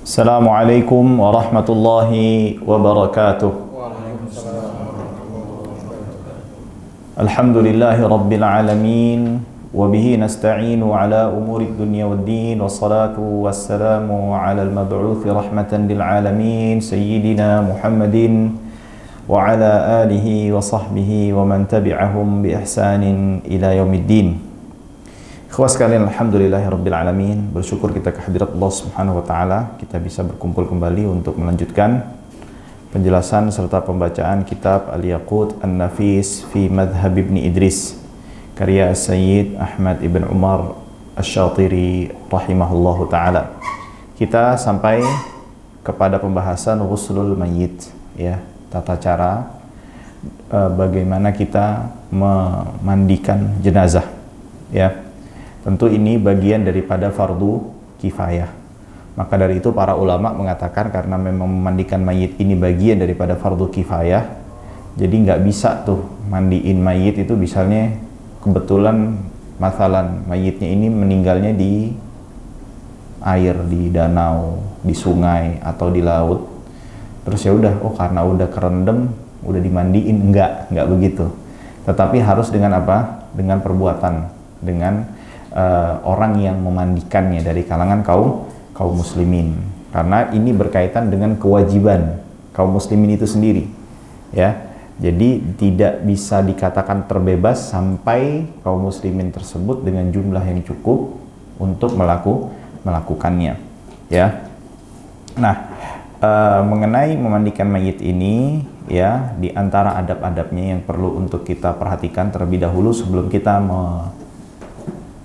Assalamualaikum warahmatullahi wabarakatuh. Alhamdulillahi rabbil alamin wa bihi nasta'inu ala umuri dunya waddin, wassalatu wassalamu ala al-mab'uthi rahmatan lil alamin sayyidina Muhammadin wa ala alihi wa sahbihi wa man tabi'ahum bi ihsanin ila yaumiddin. Ikhwas sekalian, alhamdulillahirabbil alamin, bersyukur kita kehadirat Allah Subhanahu wa taala, kita bisa berkumpul kembali untuk melanjutkan penjelasan serta pembacaan kitab Al-Yaqut An-Nafis fi Madhhab Ibn Idris karya Sayyid Ahmad Ibn Umar Asy-Syatiri rahimahullahu taala. Kita sampai kepada pembahasan ghuslul mayyit, ya, tata cara bagaimana kita memandikan jenazah, ya. Tentu ini bagian daripada fardu kifayah. Maka dari itu para ulama mengatakan karena memang memandikan mayit ini bagian daripada fardu kifayah, jadi nggak bisa tuh mandiin mayit itu misalnya kebetulan masalan mayitnya ini meninggalnya di air, di danau, di sungai atau di laut. Terus ya udah, oh karena udah kerendam, udah dimandiin, nggak begitu. Tetapi harus dengan apa? Dengan perbuatan, dengan orang yang memandikannya dari kalangan kaum muslimin, karena ini berkaitan dengan kewajiban kaum muslimin itu sendiri, ya. Jadi tidak bisa dikatakan terbebas sampai kaum muslimin tersebut dengan jumlah yang cukup untuk melakukannya, ya. Nah, mengenai memandikan mayit ini, ya, di antara adab-adabnya yang perlu untuk kita perhatikan terlebih dahulu sebelum kita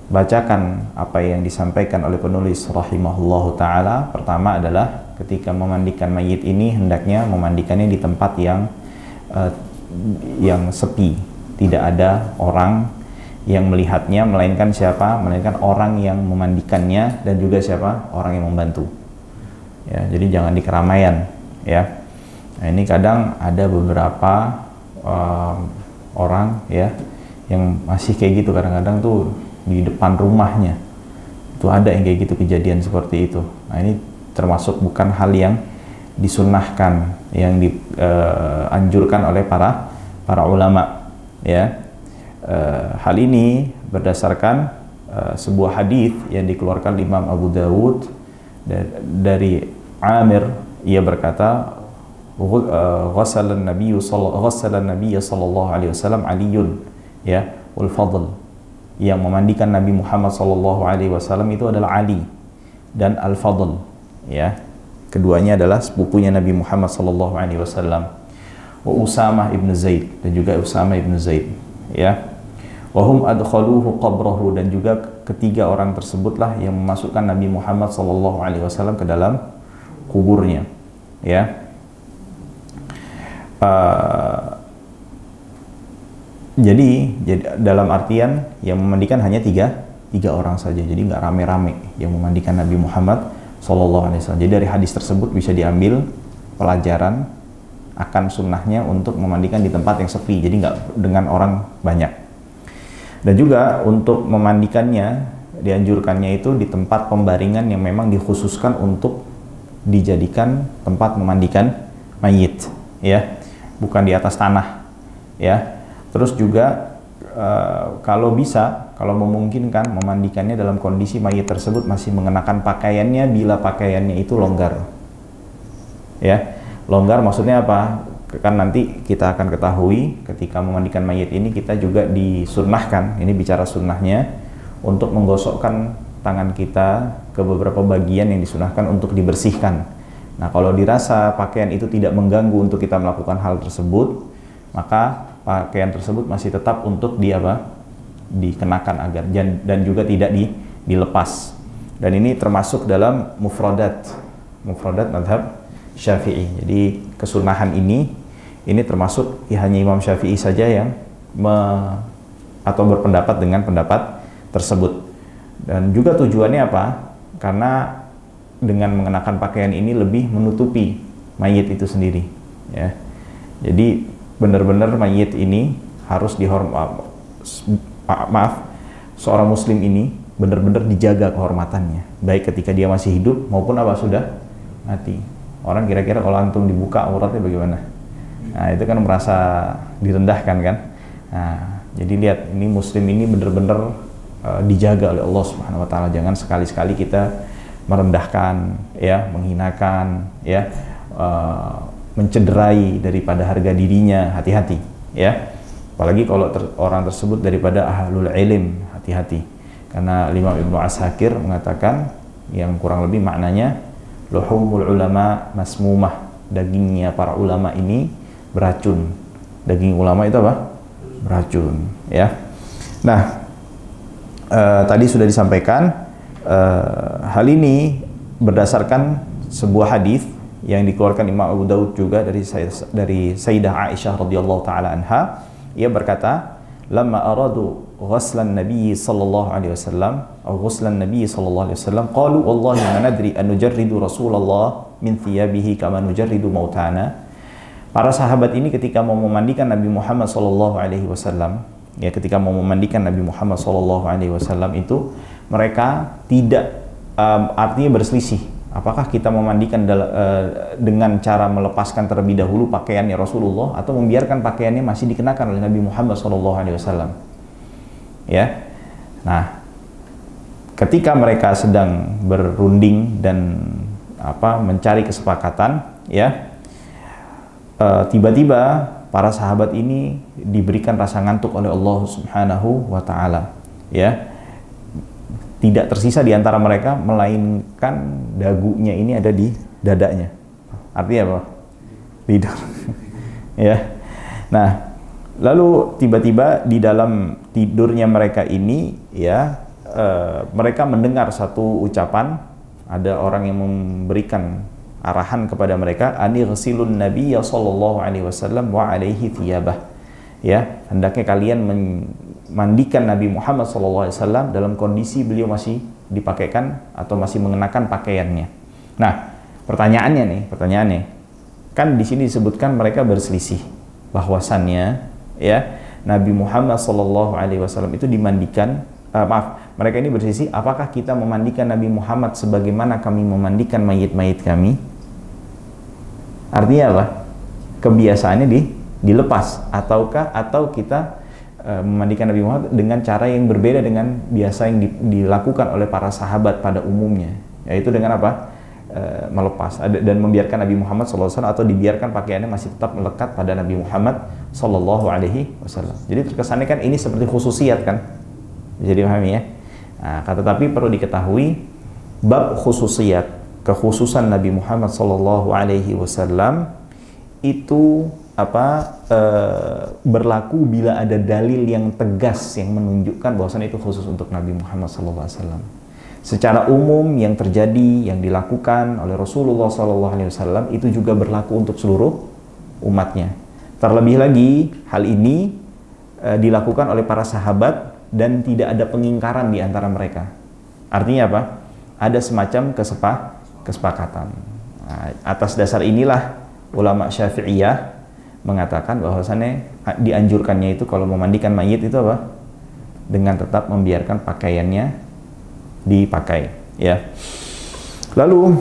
bacakan apa yang disampaikan oleh penulis rahimahullahu ta'ala. Pertama adalah ketika memandikan mayit ini hendaknya memandikannya di tempat yang sepi, tidak ada orang yang melihatnya, melainkan siapa? Melainkan orang yang memandikannya dan juga siapa? Orang yang membantu, ya. Jadi jangan di keramaian, ya. Nah, ini kadang ada beberapa orang, ya, yang masih kayak gitu. Kadang-kadang tuh di depan rumahnya itu ada yang kayak gitu, kejadian seperti itu. Nah, ini termasuk bukan hal yang disunnahkan, yang dianjurkan oleh para ulama, ya. Hal ini berdasarkan sebuah hadis yang dikeluarkan Imam Abu Dawud dari Amir, ia berkata, ghassala an-nabiy sallallahu alaihi wasallam Aliyun, ya, wal Fadl. Yang memandikan Nabi Muhammad SAW itu adalah Ali dan Al-Fadl, ya. Keduanya adalah sepupunya Nabi Muhammad SAW. Wa Usamah ibn Zaid, dan juga Usamah ibn Zaid, ya. Wa hum adkhaluhu qabrahu, dan juga ketiga orang tersebutlah yang memasukkan Nabi Muhammad SAW ke dalam kuburnya, ya. Jadi dalam artian yang memandikan hanya tiga orang saja, jadi nggak rame-rame yang memandikan Nabi Muhammad SAW. Jadi dari hadis tersebut bisa diambil pelajaran akan sunnahnya untuk memandikan di tempat yang sepi, jadi nggak dengan orang banyak. Dan juga untuk memandikannya, dianjurkannya itu di tempat pembaringan yang memang dikhususkan untuk dijadikan tempat memandikan mayit, ya, bukan di atas tanah, ya. Terus juga kalau bisa, kalau memungkinkan, memandikannya dalam kondisi mayit tersebut masih mengenakan pakaiannya bila pakaiannya itu longgar, ya. Longgar maksudnya apa? Kan nanti kita akan ketahui ketika memandikan mayit ini kita juga disunnahkan, ini bicara sunnahnya, untuk menggosokkan tangan kita ke beberapa bagian yang disunahkan untuk dibersihkan. Nah, kalau dirasa pakaian itu tidak mengganggu untuk kita melakukan hal tersebut, maka pakaian tersebut masih tetap untuk dikenakan agar dan juga tidak dilepas. Dan ini termasuk dalam mufradat mazhab Syafi'i. Jadi kesunahan ini termasuk hanya Imam Syafi'i saja yang atau berpendapat dengan pendapat tersebut. Dan juga tujuannya apa? Karena dengan mengenakan pakaian ini lebih menutupi mayit itu sendiri, ya. Jadi benar-benar mayit ini harus seorang muslim ini benar-benar dijaga kehormatannya, baik ketika dia masih hidup maupun sudah mati. Orang kira-kira kalau antum dibuka auratnya bagaimana? Nah, itu kan merasa direndahkan kan? Nah, jadi lihat, ini muslim ini benar-benar dijaga oleh Allah Subhanahu wa taala. Jangan sekali-sekali kita merendahkan, ya, menghinakan, ya, mencederai daripada harga dirinya. Hati-hati, ya. Apalagi kalau orang tersebut daripada ahlul ilm, hati-hati. Karena Imam Ibnu Asakir mengatakan yang kurang lebih maknanya luhumul ulama masmumah, dagingnya para ulama ini beracun. Daging ulama itu apa? Beracun, ya. Nah, tadi sudah disampaikan hal ini berdasarkan sebuah hadis yang dikeluarkan Imam Abu Daud juga dari Sayyidah Aisyah radhiyallahu taala anha. Ia berkata, "Lamma aradu ghuslan Nabi sallallahu alaihi wasallam atau ghuslan Nabi sallallahu alaihi wasallam, qalu wallahi ma nadri an nujarridu Rasulullah min thiyabihi kama nujarridu mautana." Para sahabat ini ketika mau memandikan Nabi Muhammad sallallahu alaihi wasallam, ya, ketika mau memandikan Nabi Muhammad sallallahu alaihi wasallam itu mereka tidak artinya berselisih. Apakah kita memandikan dengan cara melepaskan terlebih dahulu pakaiannya Rasulullah atau membiarkan pakaiannya masih dikenakan oleh Nabi Muhammad SAW? Ya, nah, ketika mereka sedang berunding dan mencari kesepakatan, ya, tiba-tiba para sahabat ini diberikan rasa ngantuk oleh Allah Subhanahu wa Ta'ala, ya. Tidak tersisa di antara mereka melainkan dagunya ini ada di dadanya. Artinya apa? Tidur. Ya. Nah, lalu tiba-tiba di dalam tidurnya mereka ini, ya, mereka mendengar satu ucapan. Ada orang yang memberikan arahan kepada mereka, "Anirsilun Nabiyya sallallahu alaihi wasallam wa alaihi thiyabah." Ya, hendaknya kalian mandikan Nabi Muhammad SAW dalam kondisi beliau masih dipakaikan atau masih mengenakan pakaiannya. Nah, pertanyaannya, kan di sini disebutkan mereka berselisih bahwasannya, ya, Nabi Muhammad SAW itu dimandikan. Mereka ini berselisih, apakah kita memandikan Nabi Muhammad sebagaimana kami memandikan mayit-mayit kami? Artinya apa? Kebiasaannya dilepas, atau kita memandikan Nabi Muhammad dengan cara yang berbeda dengan biasa yang dilakukan oleh para sahabat pada umumnya, yaitu dengan apa? Melepas dan membiarkan Nabi Muhammad SAW atau dibiarkan pakaiannya masih tetap melekat pada Nabi Muhammad SAW. Jadi terkesannya kan ini seperti khususiat kan? Jadi pahami ya? Nah, tetapi perlu diketahui bab khususiat, kekhususan Nabi Muhammad SAW itu berlaku bila ada dalil yang tegas yang menunjukkan bahwasannya itu khusus untuk Nabi Muhammad SAW. Secara umum yang terjadi, yang dilakukan oleh Rasulullah SAW itu juga berlaku untuk seluruh umatnya. Terlebih lagi hal ini dilakukan oleh para sahabat dan tidak ada pengingkaran di antara mereka. Artinya apa? Ada semacam kesepakatan. Nah, atas dasar inilah ulama Syafi'iyah mengatakan bahwasannya dianjurkannya itu kalau memandikan mayit itu apa? Dengan tetap membiarkan pakaiannya dipakai, ya. Lalu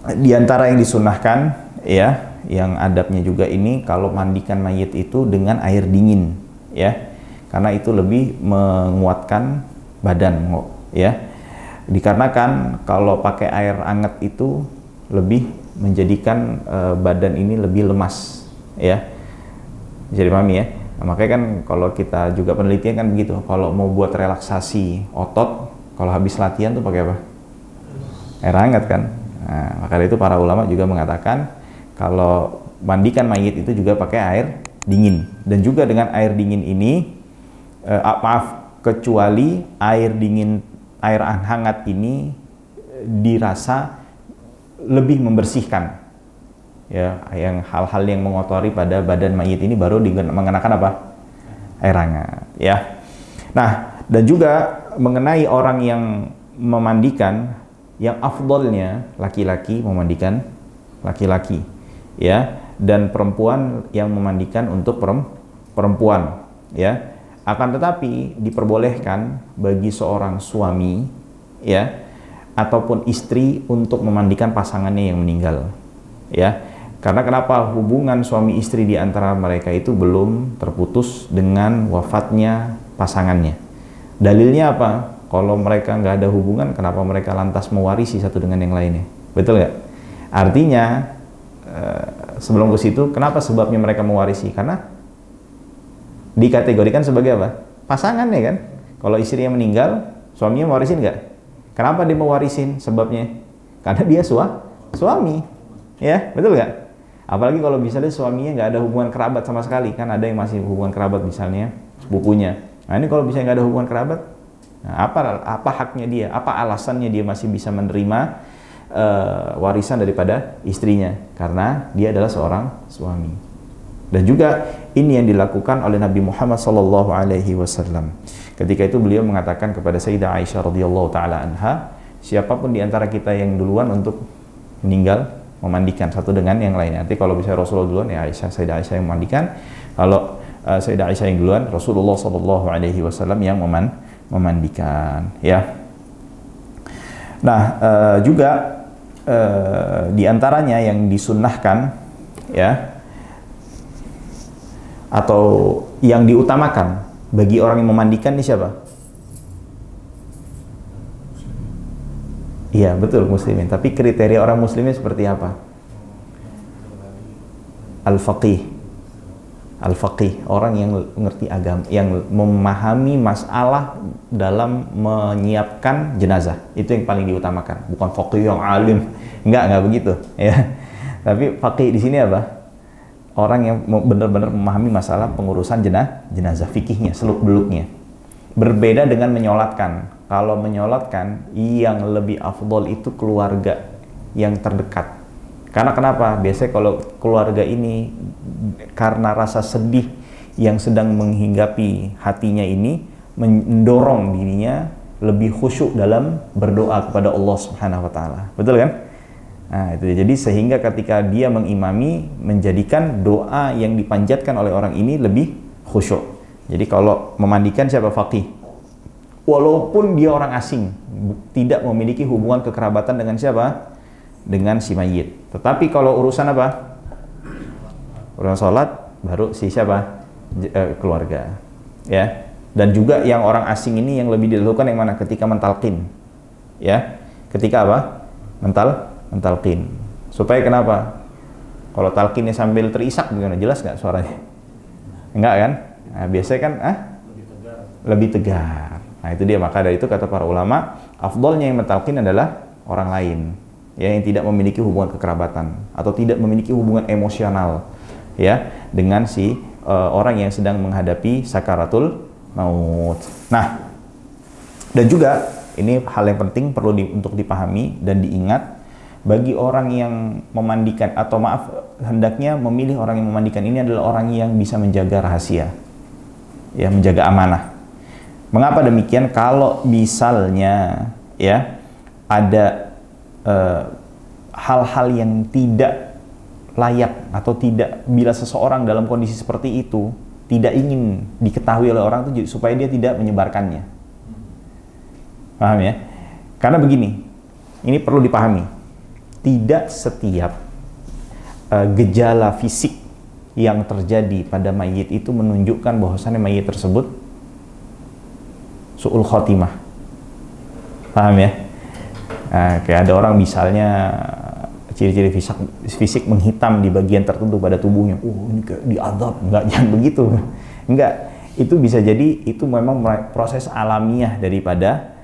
diantara yang disunahkan, ya, yang adabnya juga ini kalau mandikan mayit itu dengan air dingin, ya, karena itu lebih menguatkan badan, ya. Dikarenakan kalau pakai air hangat itu lebih menjadikan badan ini lebih lemas, ya. Jadi pahami ya. Nah, makanya kan kalau kita juga penelitian kan begitu, kalau mau buat relaksasi otot, kalau habis latihan tuh pakai apa? Air hangat kan. Nah, makanya itu para ulama juga mengatakan kalau mandikan mayit itu juga pakai air dingin. Dan juga dengan air dingin ini, kecuali air dingin, air hangat ini dirasa lebih membersihkan. Ya, yang hal-hal yang mengotori pada badan mayit ini baru mengenakan apa? Air hangat, ya. Nah, dan juga mengenai orang yang memandikan, yang afdolnya laki-laki memandikan laki-laki, ya, dan perempuan yang memandikan untuk perempuan, ya. Akan tetapi diperbolehkan bagi seorang suami, ya, ataupun istri untuk memandikan pasangannya yang meninggal. Ya, karena kenapa hubungan suami istri di antara mereka itu belum terputus dengan wafatnya pasangannya. Dalilnya apa? Kalau mereka nggak ada hubungan, kenapa mereka lantas mewarisi satu dengan yang lainnya? Betul nggak? Artinya sebelum ke situ, kenapa sebabnya mereka mewarisi? Karena dikategorikan sebagai apa? Pasangan ya kan? Kalau istrinya meninggal, suaminya mewarisin nggak? Kenapa dia mewarisin? Sebabnya? Karena dia suami. Ya, betul nggak? Apalagi kalau misalnya suaminya nggak ada hubungan kerabat sama sekali. Kan ada yang masih hubungan kerabat misalnya, sepupunya. Nah ini kalau misalnya nggak ada hubungan kerabat, nah, apa haknya dia? Apa alasannya dia masih bisa menerima warisan daripada istrinya? Karena dia adalah seorang suami. Dan juga ini yang dilakukan oleh Nabi Muhammad SAW. Ketika itu beliau mengatakan kepada Sayyidah Aisyah radhiyallahu taala anha, siapapun di antara kita yang duluan untuk meninggal, memandikan satu dengan yang lainnya. Nanti kalau bisa Rasulullah duluan, ya Sayyidah Aisyah yang memandikan. Kalau Sayyidah Aisyah yang duluan, Rasulullah SAW yang memandikan. Ya. Nah, juga di antaranya yang disunnahkan, ya, atau yang diutamakan bagi orang yang memandikan ini siapa? Iya, betul, muslimin. Tapi kriteria orang muslimin seperti apa? Al-faqih. Al-faqih, orang yang mengerti agama, yang memahami masalah dalam menyiapkan jenazah. Itu yang paling diutamakan, bukan faqih yang alim. Enggak begitu, ya. Tapi faqih di sini apa? Orang yang benar-benar memahami masalah pengurusan jenazah, fikihnya, seluk-beluknya. Berbeda dengan menyolatkan. Kalau menyolatkan, yang lebih afdol itu keluarga yang terdekat. Karena kenapa? Biasanya kalau keluarga ini karena rasa sedih yang sedang menghinggapi hatinya ini, mendorong dirinya lebih khusyuk dalam berdoa kepada Allah Subhanahu wa taala. Betul kan? Nah, itu jadi sehingga ketika dia mengimami, menjadikan doa yang dipanjatkan oleh orang ini lebih khusyuk. Jadi kalau memandikan siapa? Faqih. Walaupun dia orang asing, tidak memiliki hubungan kekerabatan dengan siapa? Dengan si mayit. Tetapi kalau urusan apa? Urusan sholat, baru si siapa? Keluarga. Ya. Dan juga yang orang asing ini yang lebih dilakukan yang mana? Ketika mentalqin. Ya. Ketika apa? Mentalqin. Supaya kenapa? Kalau talqinnya sambil terisak gimana? Jelas nggak suaranya? Enggak kan? Nah, biasanya kan lebih tegar. Nah, itu dia. Maka dari itu kata para ulama, afdolnya yang mentalqin adalah orang lain, ya, yang tidak memiliki hubungan kekerabatan atau tidak memiliki hubungan emosional, ya, dengan si orang yang sedang menghadapi sakaratul maut. Nah, dan juga ini hal yang penting perlu untuk dipahami dan diingat bagi orang yang memandikan, atau maaf, hendaknya memilih orang yang memandikan ini adalah orang yang bisa menjaga rahasia, ya, menjaga amanah. Mengapa demikian? Kalau misalnya, ya, ada hal-hal yang tidak layak atau tidak, bila seseorang dalam kondisi seperti itu tidak ingin diketahui oleh orang itu, supaya dia tidak menyebarkannya. Paham ya? Karena begini, ini perlu dipahami. Tidak setiap gejala fisik yang terjadi pada mayit itu menunjukkan bahwasannya mayit tersebut su'ul khotimah. Paham ya? Nah, kayak ada orang misalnya ciri-ciri fisik menghitam di bagian tertentu pada tubuhnya. Ini kayak diadab. Enggak, jangan begitu. Enggak. Itu bisa jadi itu memang proses alamiah daripada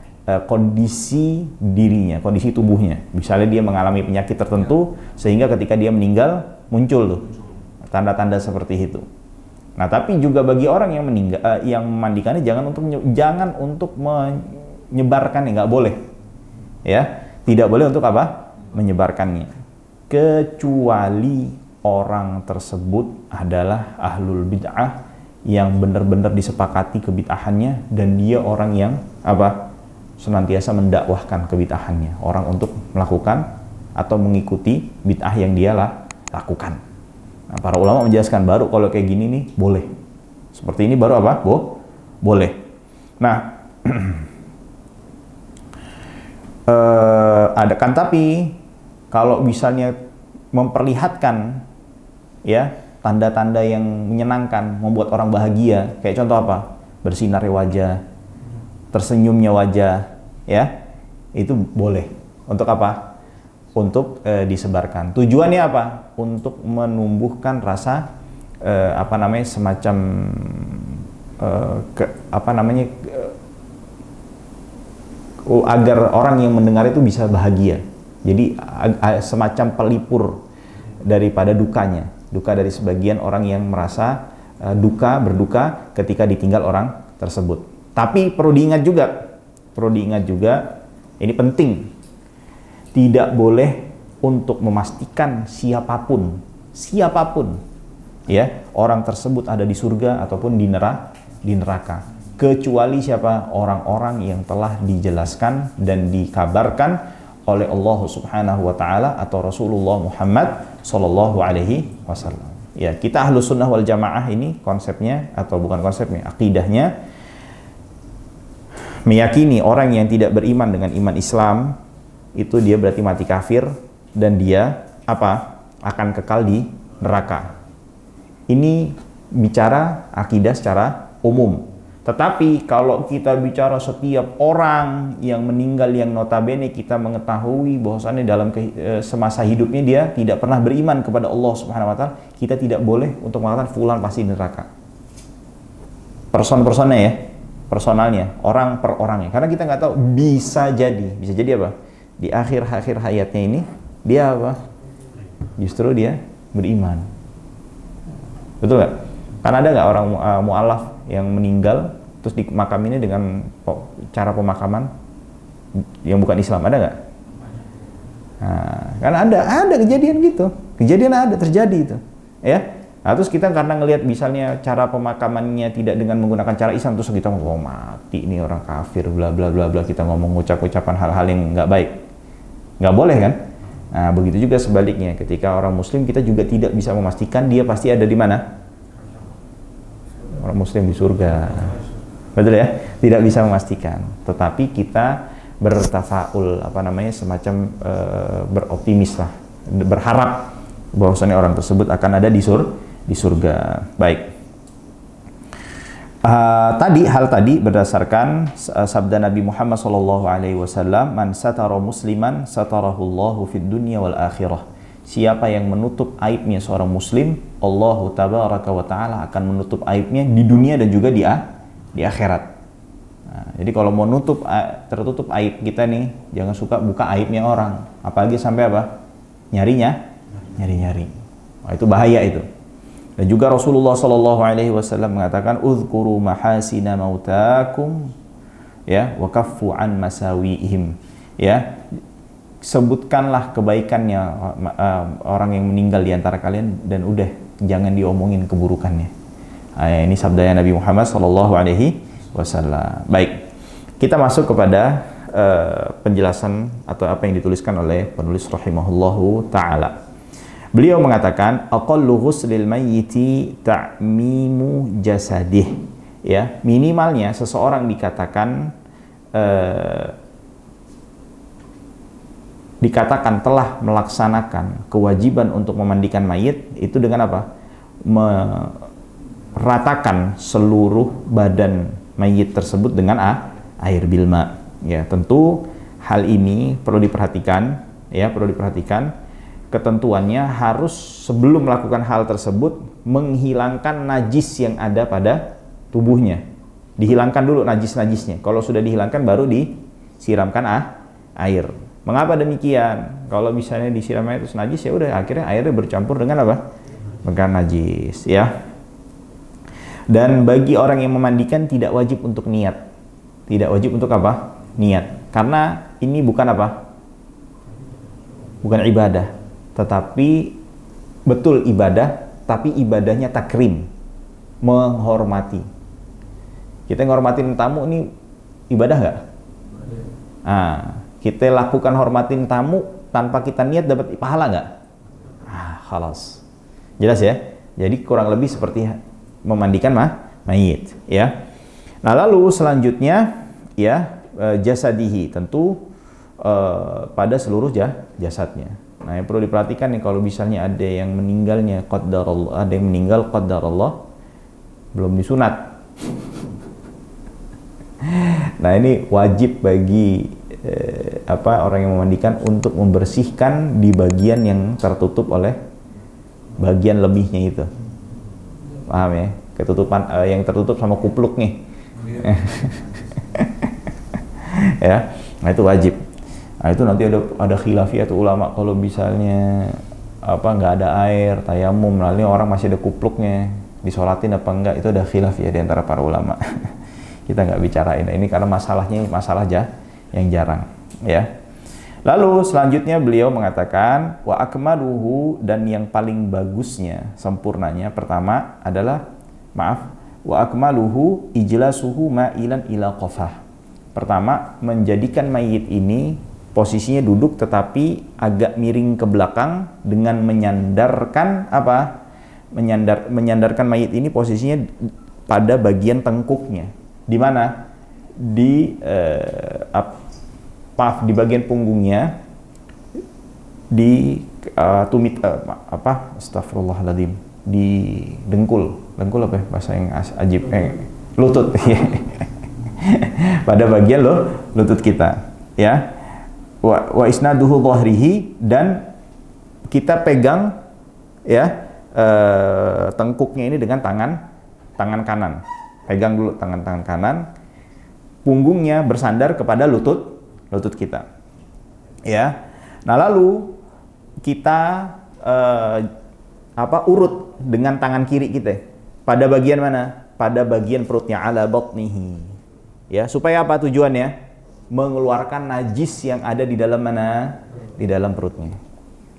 kondisi dirinya, kondisi tubuhnya. Misalnya dia mengalami penyakit tertentu sehingga ketika dia meninggal muncul tuh tanda-tanda seperti itu. Nah, tapi juga bagi orang yang meninggal, yang memandikannya jangan untuk menyebarkannya, nggak boleh, ya, tidak boleh untuk apa? Menyebarkannya, kecuali orang tersebut adalah ahlul bid'ah yang benar-benar disepakati kebid'ahannya dan dia orang yang apa? Senantiasa mendakwahkan kebid'ahannya, orang untuk melakukan atau mengikuti bid'ah yang dia lakukan. Nah, para ulama menjelaskan baru kalau kayak gini nih boleh. Seperti ini baru apa? Boleh. Nah, ada kan, tapi kalau misalnya memperlihatkan ya tanda-tanda yang menyenangkan, membuat orang bahagia, kayak contoh apa? Bersinarnya wajah, tersenyumnya wajah, ya, itu boleh. Untuk apa? Untuk disebarkan. Tujuannya apa? Untuk menumbuhkan rasa semacam agar orang yang mendengar itu bisa bahagia. Jadi semacam pelipur daripada dukanya, duka dari sebagian orang yang merasa berduka ketika ditinggal orang tersebut. Tapi perlu diingat juga, ini penting, tidak boleh untuk memastikan siapapun ya orang tersebut ada di surga ataupun di neraka, kecuali siapa? Orang-orang yang telah dijelaskan dan dikabarkan oleh Allah Subhanahu wa taala atau Rasulullah Muhammad sallallahu alaihi wasallam. Ya, kita Ahlus Sunnah wal Jamaah ini konsepnya, atau bukan konsepnya, akidahnya, meyakini orang yang tidak beriman dengan iman Islam itu dia berarti mati kafir dan dia akan kekal di neraka. Ini bicara akidah secara umum. Tetapi kalau kita bicara setiap orang yang meninggal yang notabene kita mengetahui bahwasannya dalam semasa hidupnya dia tidak pernah beriman kepada Allah Subhanahu wa taala, kita tidak boleh untuk mengatakan fulan pasti neraka. Personalnya ya, personalnya, orang per orangnya. Karena kita nggak tahu, bisa jadi apa? Di akhir hayatnya ini dia apa? Justru dia beriman. Betul nggak? Karena ada nggak orang mu'alaf yang meninggal terus dimakaminnya dengan cara pemakaman yang bukan Islam? Ada nggak? Nah, karena ada kejadian gitu, terjadi itu, ya. Nah, terus kita karena ngelihat misalnya cara pemakamannya tidak dengan menggunakan cara Islam, terus kita ngomong mati ini orang kafir, bla bla bla bla, kita ngomong ucapan hal-hal yang nggak baik, nggak boleh kan? Nah, begitu juga sebaliknya, ketika orang Muslim kita juga tidak bisa memastikan dia pasti ada di mana. Orang Muslim di surga, betul ya? Tidak bisa memastikan, tetapi kita bertafaul, semacam beroptimis lah, berharap bahwasanya orang tersebut akan ada di surga. Baik. Hal tadi berdasarkan sabda Nabi Muhammad SAW, man satara musliman satarahullahu fid dunya wal akhirah. Siapa yang menutup aibnya seorang muslim, Allah tabaraka wa ta'ala akan menutup aibnya di dunia dan juga di akhirat. Nah, jadi kalau mau tertutup aib kita nih, jangan suka buka aibnya orang, apalagi sampai nyari. Nah, itu bahaya itu. Dan juga Rasulullah SAW mengatakan, uzkuru mahasina mautakum, ya, wa kaffu an masawihim, ya. Sebutkanlah kebaikannya orang yang meninggal di antara kalian dan udah jangan diomongin keburukannya. Ini sabdanya Nabi Muhammad SAW. Baik, kita masuk kepada penjelasan atau apa yang dituliskan oleh penulis rahimahullahu ta'ala. Beliau mengatakan, aqallu ghuslil mayyiti ta'mimu jasadih. Ya, minimalnya seseorang dikatakan telah melaksanakan kewajiban untuk memandikan mayit itu dengan apa? Meratakan seluruh badan mayit tersebut dengan air bilma. Ya, tentu hal ini perlu diperhatikan, ya, ketentuannya harus sebelum melakukan hal tersebut menghilangkan najis yang ada pada tubuhnya. Dihilangkan dulu najis-najisnya. Kalau sudah dihilangkan baru disiramkan air. Mengapa demikian? Kalau misalnya disiram air terus najis, ya udah akhirnya airnya bercampur dengan apa? Dengan najis, ya. Dan bagi orang yang memandikan tidak wajib untuk niat. Tidak wajib untuk apa? Niat. Karena ini bukan apa? Bukan ibadah, tetapi betul ibadah, tapi ibadahnya takrim, menghormati. Kita menghormatin tamu ini ibadah nggak? Kita lakukan hormatin tamu tanpa kita niat dapat pahala nggak? Khalas. Jelas ya? Jadi kurang lebih seperti memandikan mayit, ya. Nah, lalu selanjutnya ya jasadihi, tentu pada seluruh jasadnya. Nah, yang perlu diperhatikan nih, kalau misalnya ada yang meninggalnya qadarullah, ada yang meninggal qadarullah belum disunat. Nah, ini wajib bagi orang yang memandikan untuk membersihkan di bagian yang tertutup oleh bagian lebihnya itu. Paham ya? Ketutupan yang tertutup sama kupluk nih. Ya. Nah, itu wajib. Nah, itu nanti ada khilafiyah tuh ulama, kalau misalnya nggak ada air tayamum, lalu orang masih ada kupluknya, disolatin apa enggak, itu ada khilafiyah di antara para ulama. Kita nggak bicarain ini karena masalahnya masalah yang jarang, ya. Lalu selanjutnya beliau mengatakan wa akmaluhu, dan yang paling bagusnya, sempurnanya, pertama adalah wa akmaluhu ijlasuhu ma'ilan ila qafah. Pertama, menjadikan mayit ini posisinya duduk tetapi agak miring ke belakang dengan menyandarkan menyandarkan mayit ini posisinya pada bagian tengkuknya. Di mana? Di bagian punggungnya, di tumit astagfirullahaladzim, di dengkul apa ya bahasa yang ajib, lutut. Pada bagian lutut kita, ya. Wa isnaduhu dhahrihi, dan kita pegang, ya, tengkuknya ini dengan tangan kanan. Pegang dulu tangan kanan, punggungnya bersandar kepada lutut kita, ya. Nah, lalu kita urut dengan tangan kiri kita pada bagian mana? Pada bagian perutnya, ala batnihi, ya. Supaya apa tujuannya? Mengeluarkan najis yang ada di dalam mana? Di dalam perutnya.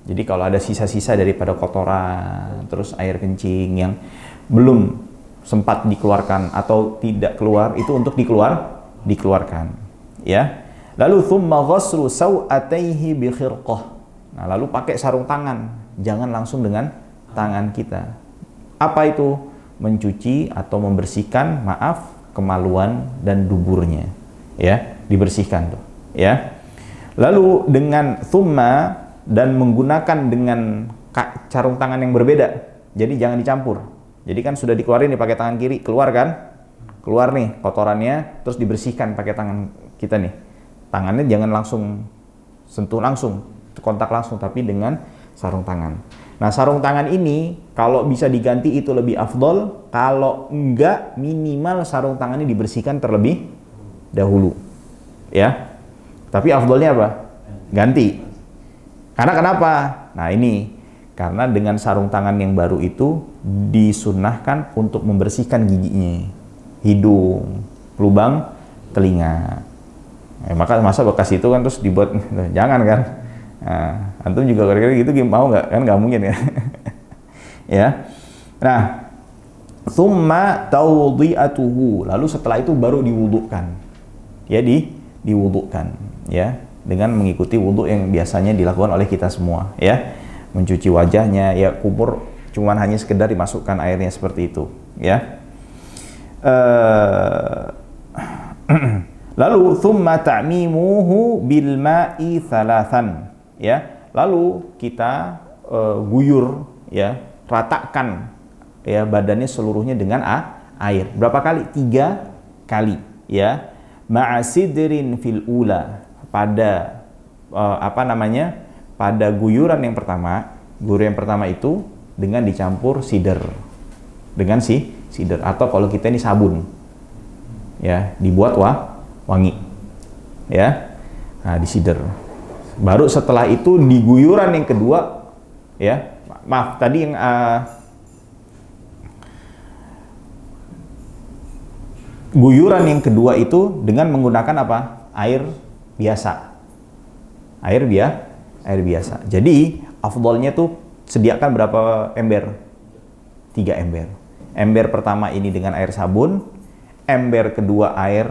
Jadi kalau ada sisa-sisa daripada kotoran, terus air kencing yang belum sempat dikeluarkan atau tidak keluar, itu untuk dikeluarkan, ya. Lalu thumma ghaslu sawataihi bi khirqah. Nah, lalu pakai sarung tangan, jangan langsung dengan tangan kita. Apa itu? Mencuci atau membersihkan, kemaluan dan duburnya, ya, dibersihkan tuh, ya. Lalu dengan thumma, dan menggunakan dengan sarung tangan yang berbeda. Jadi jangan dicampur. Jadi kan sudah dikeluarin nih pakai tangan kiri, keluar kan? Keluar nih kotorannya, terus dibersihkan pakai tangan kita nih. Tangannya jangan langsung sentuh langsung, kontak langsung, tapi dengan sarung tangan. Nah, sarung tangan ini kalau bisa diganti itu lebih afdol, kalau enggak minimal sarung tangan ini dibersihkan terlebih dahulu, ya. Tapi afdolnya apa? Ganti. Karena kenapa? Nah, ini karena dengan sarung tangan yang baru itu disunahkan untuk membersihkan giginya, hidung, lubang telinga. Masa bekas itu kan terus dibuat, jangan kan? Nah, antum juga kira-kira gitu mau nggak? Kan nggak mungkin ya. Ya. Nah, thumma tawdi'atuhu, lalu setelah itu baru diwudukan. Ya, diwudukan, ya, dengan mengikuti wudhu yang biasanya dilakukan oleh kita semua, ya. Mencuci wajahnya, ya, kumur cuman hanya sekedar dimasukkan airnya seperti itu, ya. Lalu thumma ta'mimuhu bil ma'i thalathan, ya. Lalu kita guyur, ya, ratakan, ya, badannya seluruhnya dengan air. Berapa kali? 3 kali, ya. Ma'asidrin fil ula, pada pada guyuran yang pertama. Guyuran yang pertama itu dengan dicampur sider, dengan sider, atau kalau kita ini sabun, ya, dibuat wangi, ya. Nah, disider. Baru setelah itu di guyuran yang kedua, ya, maaf tadi yang guyuran yang kedua itu dengan menggunakan apa? Air biasa. Air biasa. Jadi afdolnya tuh sediakan berapa ember? 3 ember. Ember pertama ini dengan air sabun, ember kedua air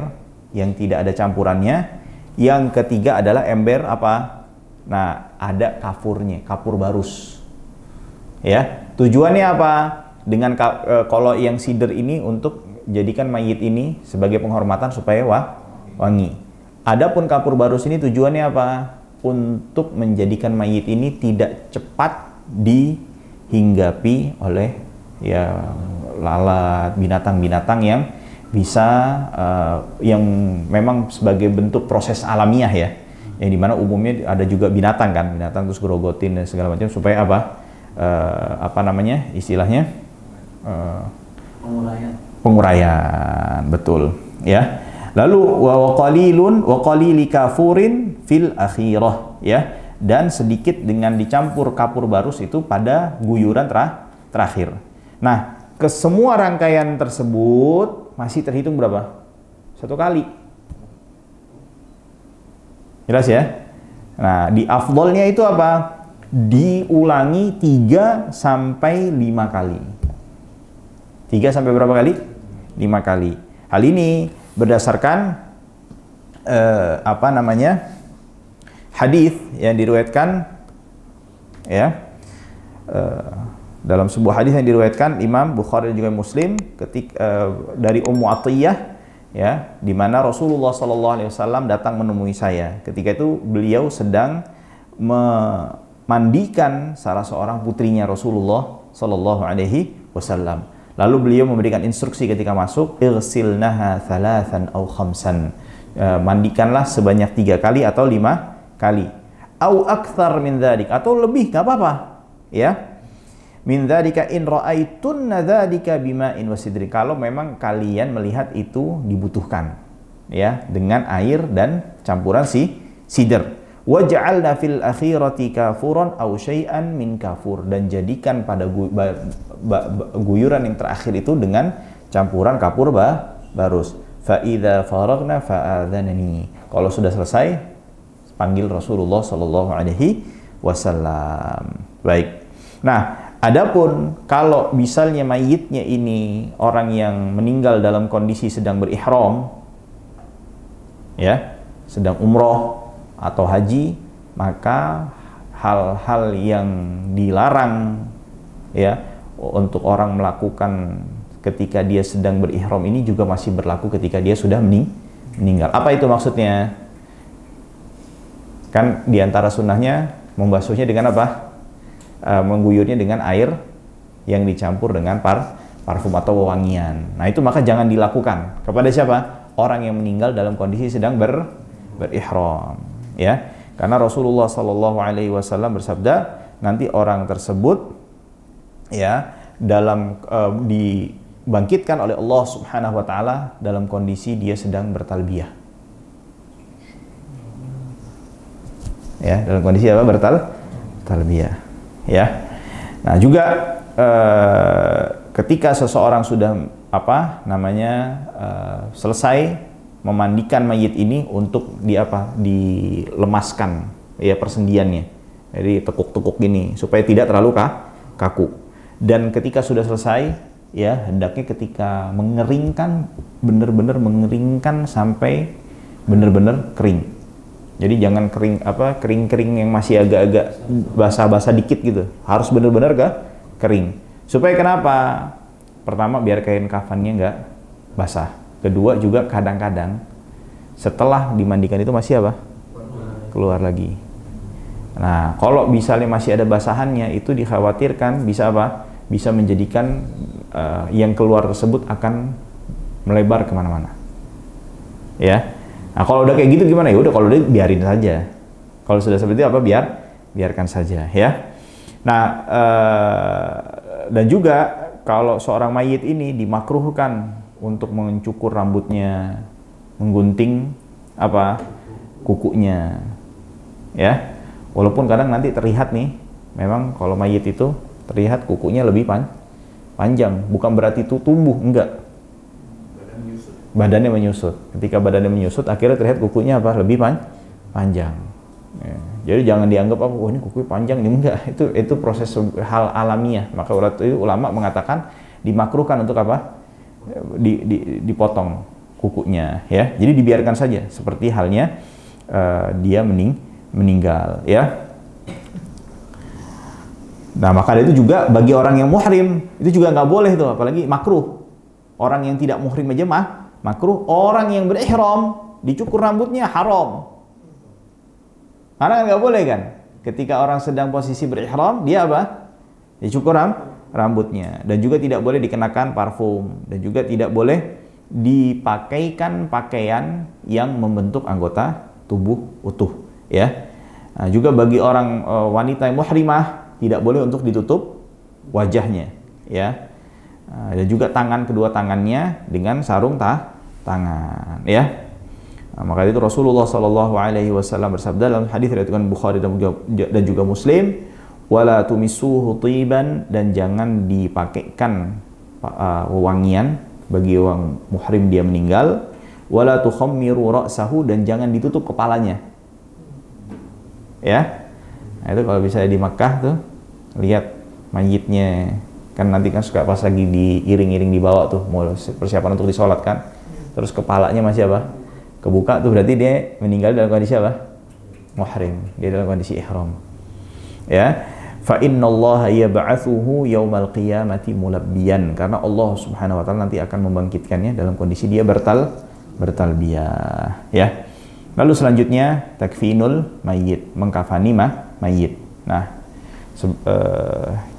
yang tidak ada campurannya, yang ketiga adalah ember apa? Nah, ada kafurnya, kafur barus. Ya, tujuannya apa? Dengan kalau yang sider ini untuk jadikan mayit ini sebagai penghormatan supaya wangi. Adapun kapur barus ini tujuannya apa? Untuk menjadikan mayit ini tidak cepat dihinggapi oleh ya lalat, binatang-binatang yang bisa yang memang sebagai bentuk proses alamiah ya. Yang dimana umumnya ada juga binatang kan, binatang terus gerogotin dan segala macam supaya apa namanya istilahnya penguraian, betul ya. Lalu wa qalili kafurin fil akhirah ya, dan sedikit dengan dicampur kapur barus itu pada guyuran terakhir. Nah, ke semua rangkaian tersebut masih terhitung berapa? 1 kali. Jelas ya? Nah, di afdolnya itu apa? Diulangi 3 sampai 5 kali. 3 sampai berapa kali? 5 kali. Hal ini berdasarkan apa namanya hadis yang diriwayatkan ya dalam sebuah hadis yang diriwayatkan Imam Bukhari dan juga Muslim dari Ummu Atiyah ya, di mana Rasulullah SAW datang menemui saya. Ketika itu beliau sedang memandikan salah seorang putrinya Rasulullah SAW. Lalu beliau memberikan instruksi ketika masuk, irsilnaha thalathan aw khamsan. Mandikanlah sebanyak 3 kali atau 5 kali. Au akthar min dzalik, atau lebih enggak apa-apa. Ya. Min dzalika in ra'aitunna dzalika bima'in wasidrin. Kalau memang kalian melihat itu dibutuhkan. Ya, dengan air dan campuran sidr. Waj'alna fil akhirati kafuran aw syai'an min kafur, dan jadikan pada guyuran yang terakhir itu dengan campuran kapur barus. Fa idza faragna fa'adhanani. Kalau sudah selesai panggil Rasulullah sallallahu alaihi wasallam. Baik. Nah, adapun kalau misalnya mayitnya ini orang yang meninggal dalam kondisi sedang berihram ya, sedang umroh atau haji, maka hal-hal yang dilarang ya untuk orang melakukan ketika dia sedang berihram ini juga masih berlaku ketika dia sudah meninggal. Apa itu maksudnya? Kan diantara sunnahnya membasuhnya dengan apa? Mengguyurnya dengan air yang dicampur dengan parfum atau wewangian. Nah, itu maka jangan dilakukan kepada siapa? Orang yang meninggal dalam kondisi sedang berihram. Ya, karena Rasulullah Shallallahu Alaihi Wasallam bersabda, nanti orang tersebut ya dalam dibangkitkan oleh Allah Subhanahu Wa Taala dalam kondisi dia sedang bertalbiyah. Ya, dalam kondisi apa? Bertalbiyah. Ya. Nah, juga ketika seseorang sudah selesai memandikan mayit ini untuk dilemaskan ya persendiannya. Jadi tekuk-tekuk gini supaya tidak terlalu kaku. Dan ketika sudah selesai ya, hendaknya ketika mengeringkan, benar-benar mengeringkan sampai benar-benar kering. Jadi jangan kering-kering yang masih agak-agak basah-basah dikit gitu. Harus benar-benar kering. Supaya kenapa? Pertama, biar kain kafannya nggak basah. Kedua, juga kadang-kadang setelah dimandikan itu masih keluar lagi. Nah, kalau misalnya masih ada basahannya, itu dikhawatirkan bisa bisa menjadikan yang keluar tersebut akan melebar kemana-mana. Ya. Nah, kalau udah kayak gitu gimana? Ya udah, kalau udah biarin saja. Kalau sudah seperti itu biarkan saja ya. Nah, dan juga kalau seorang mayit ini dimakruhkan untuk mencukur rambutnya, menggunting kukunya, ya. Walaupun kadang nanti terlihat nih, memang kalau mayit itu terlihat kukunya lebih panjang, bukan berarti itu tumbuh, enggak. Badannya menyusut. Ketika badannya menyusut, akhirnya terlihat kukunya lebih panjang. Ya. Jadi jangan dianggap ini kukunya panjang, ini enggak. Itu proses hal alamiah. Maka ulama mengatakan dimakruhkan untuk dipotong kukunya ya. Jadi dibiarkan saja seperti halnya dia meninggal ya. Nah, maka itu juga bagi orang yang muhrim itu juga nggak boleh tuh, apalagi makruh. Orang yang tidak muhrim aja makruh. Orang yang berihram dicukur rambutnya haram. Karena kan nggak boleh kan? Ketika orang sedang posisi berihram, dia apa? Dicukur rambutnya. Dan juga tidak boleh dikenakan parfum. Dan juga tidak boleh dipakaikan pakaian yang membentuk anggota tubuh utuh. Ya. Nah, juga bagi orang wanita yang muhrimah, tidak boleh untuk ditutup wajahnya. Ya. Dan juga kedua tangannya dengan sarung tangan. Ya. Nah, maka itu Rasulullah SAW bersabda dalam hadis riwayat Bukhari dan juga Muslim, wala tumissuhu tiban, dan jangan dipakaikan wewangian bagi orang muhrim dia meninggal, wala tukhammiru ra'sahu, dan jangan ditutup kepalanya. Ya. Nah, itu kalau bisa di Makkah tuh lihat mayitnya, kan nanti kan suka pas lagi diiring-iring dibawa tuh mau persiapan untuk disolatkan, terus kepalanya masih apa? Kebuka tuh, berarti dia meninggal dalam kondisi apa? Muhrim, dia dalam kondisi ihram. Ya, fa innallaha yab'atsuhu yaumal qiyamati mulabbiyan, karena Allah Subhanahu wa taala nanti akan membangkitkannya dalam kondisi dia bertalbiyah, ya. Lalu selanjutnya takfinul mayyit, mengkafani mayit. Nah,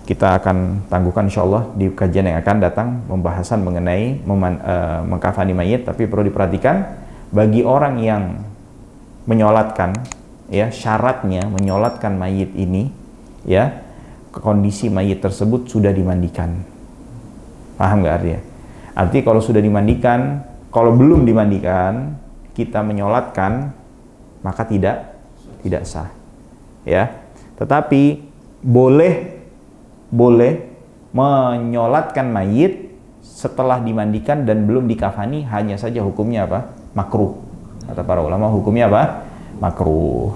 kita akan tangguhkan insyaallah di kajian yang akan datang pembahasan mengenai mengkafani mayit, tapi perlu diperhatikan bagi orang yang menyolatkan, ya, syaratnya menyolatkan mayit ini, ya, kondisi mayit tersebut sudah dimandikan. Paham nggak artinya? Arti kalau sudah dimandikan, kalau belum dimandikan kita menyolatkan, maka tidak sah, ya. Tetapi boleh menyolatkan mayit setelah dimandikan dan belum dikafani, hanya saja hukumnya apa? Makruh. Kata para ulama hukumnya apa? Makruh.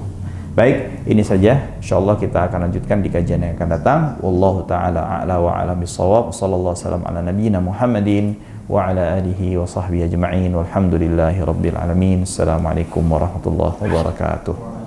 Baik, ini saja. Insyaallah kita akan lanjutkan di kajian yang akan datang. Wallahu taala a'la wa a'lam bis-shawab. Shallallahu wasallam ala nabiyyina Muhammadin wa ala alihi wa sahbihi ajma'in. Walhamdulillahi rabbil alamin. Assalamualaikum warahmatullahi wabarakatuh.